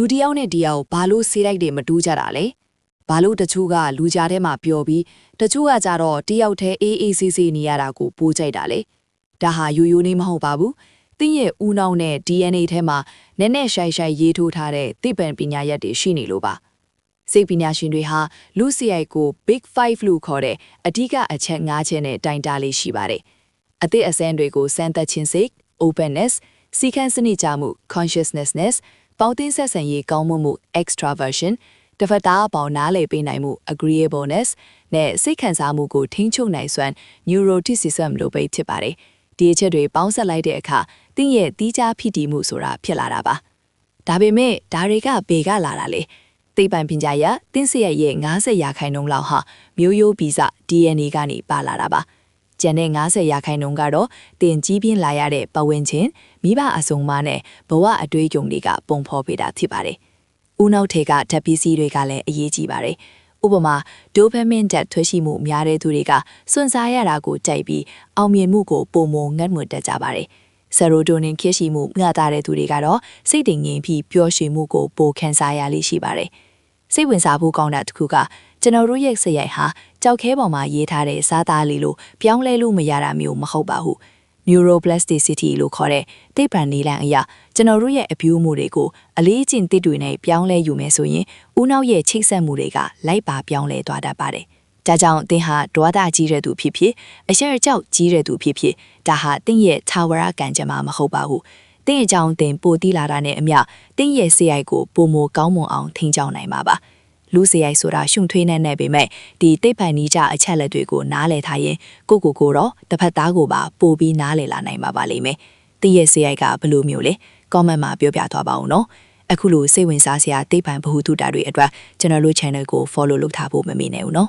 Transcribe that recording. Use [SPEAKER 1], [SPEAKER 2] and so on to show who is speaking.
[SPEAKER 1] လူတယောက်နဲ့တယောက်ဘာလို့ဆေးလိုက်တွေမတူးကြတာလဲဘာလို့တချို့ကလူကြားထဲမှာပျော်ပြီးတချို့ကကြတော့တယောက်တည်းအေးအေးဆေးဆေးနေရတာကိုပိုးကြိုက်တာလေဒါဟာရိုးရိုးနေမဟုတ်ပါဘူးတင်းရဲ့ဦးနှောင်းနဲ့ DNA ထဲမှာနည်းနည်းရှိုင်ရှိုင်ရေးထိုးထားတဲ့သိပ္ပံပညာရပ်တွေရှိနေလို့ပါစိတ်ပညာရှင်တွေဟာလူစီအိုက်ကို Big 5 လို့ခေါ်တဲ့အဓိကအချက်၅ချက်နဲ့တိုင်တာလေးရှိပါတယ်အသည့်အစမ်းတွေကိုစမ်းသပ်ခြင်းစိတ် openness စီကံစနစ်ကြမှု consciousness ပေါင်းတင်ဆက်ဆံရေးကောင်းမှု extraversion တစ်ဖက်သားအပေါင်းနားလည်ပေးနိုင်မှု agreeableness နဲ့စိတ်ခံစားမှုကိုထိန်းချုပ်နိုင်စွမ်း neuroticism လို့ပဲဖြစ်ပါတယ်ဒီအချက်တွေပေါင်းစပ်လိုက်တဲ့အခါတင်းရဲ့တီးခြားဖြစ်တည်မှုဆိုတာဖြစ်လာတာပါဒါပေမဲ့ဒါတွေကဘေကလာတာလေသိပ္ပံပညာရပ်တင်းစရိုက်ရဲ့90%လောက်ဟာမျိုးရိုးဗီဇ DNA ကနေပါလာတာပါကျန်တဲ့90%ကတော့တင်ကြီးပြင်းလာရတဲ့ပဝင်းချင်းမိဘအစုံမနဲ့ဘဝအတွေးကြုံတွေကပုံဖော်ပေးတာဖြစ်ပါတယ်။ဦးနှောက်ထေကဓာတ်ပစ္စည်းတွေကလည်းအရေးကြီးပါတယ်။ဥပမာဒိုပမင်ဓာတ်ထွက်ရှိမှုများတဲ့သူတွေကစွန့်စားရတာကိုကြိုက်ပြီးအောင်မြင်မှုကိုပုံမငတ်မွတ်တတ်ကြပါတယ်။ဆီရိုတိုနင်ဖြစ်ရှိမှုမျှတာတဲ့သူတွေကတော့စိတ်တည်ငြိမ်ပြီးပျော်ရွှင်မှုကိုပိုခံစားရလိမ့်ရှိပါတယ်။စိတ်ဝင်စားဖို့ကောင်းတာတစ်ခုကကျွန်တော်တို့ရဲ့စရိုက်ဟာကြောက်ခဲပေါ်မှာရေးထားတဲ့စားသားလေးလိုပြောင်းလဲလို့မရတာမျိုးမဟုတ်ပါဘူး neuroplasticity လို့ခေါ်တဲ့သိပ္ပံနည်းလမ်းအရကျွန်တော်တို့ရဲ့အပြုအမူတွေကိုအလေးအကျင့်သစ်တွေနဲ့ပြောင်းလဲယူမယ်ဆိုရင်ဦးနှောက်ရဲ့ချိတ်ဆက်မှုတွေကလိုက်ပါပြောင်းလဲသွားတတ်ပါတယ်ဒါကြောင့်သင်ဟာဒေါသကြီးတဲ့သူဖြစ်ဖြစ်အရှက်ကြောက်ကြီးတဲ့သူဖြစ်ဖြစ်ဒါဟာသင်ရဲ့ထာဝရကံကြမ္မာမဟုတ်ပါဘူးသင်အကြောင်းသင်ပိုတီးလာတာနဲ့အမျှသင်ရဲ့စရိုက်ကိုပုံမကောင်းမွန်အောင်ထိန်းချောင်းနိုင်ပါပါလူစရိုက်ဆိုတာရှုံထွေးနေပေမဲ့ဒီသိပ္ပံနည်းကျအချက်လက်တွေကိုနားလည်ထားရင်ကိုတော့တစ်ဖက်သားကိုပါပို့ပြီးနားလည်လာနိုင်ပါလိမ့်မယ်။တည့်ရဲ့စရိုက်ကဘယ်လိုမျိုးလဲ comment မှာပြောပြသွားပါဦးနော်။အခုလိုစိတ်ဝင်စားစရာသိပ္ပံဗဟုသုတတွေအတွက်ကျွန်တော်တို့ channel ကို follow လုပ်ထားဖို့မမေ့နဲ့ဦးနော်။